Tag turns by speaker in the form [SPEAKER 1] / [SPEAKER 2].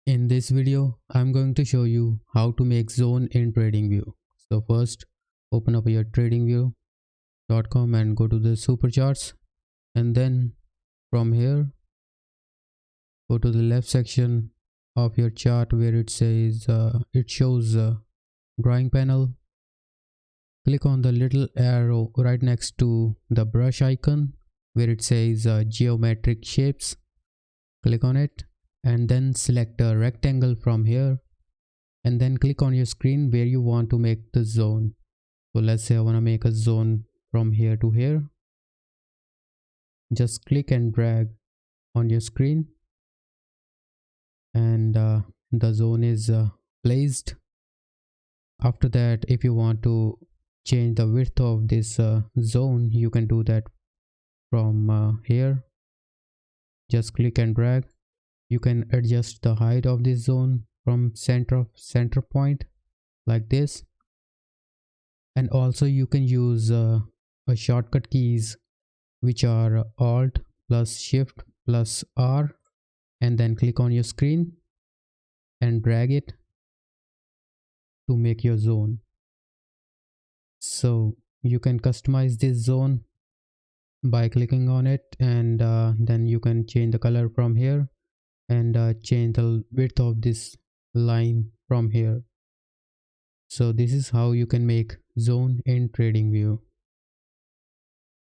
[SPEAKER 1] In this video, I'm going to show you how to make zone in Tradingview. So first, open up your tradingview.com and go to the supercharts, and then from here go to the left section of your chart where it says it shows drawing panel. Click on the little arrow right next to the brush icon where it says geometric shapes. Click on it and then select a rectangle from here, and then click on your screen where you want to make the zone. So let's say I want to make a zone from here to here. Just click and drag on your screen, and the zone is placed. After that, if you want to change the width of this zone, you can do that from here. Just click and drag. You can adjust the height of this zone from center point like this, and also you can use a shortcut keys which are Alt plus Shift plus R, and then click on your screen and drag it to make your zone. So you can customize this zone by clicking on it, and then you can change the color from here and change the width of this line from here. So this is how you can make zone in Tradingview.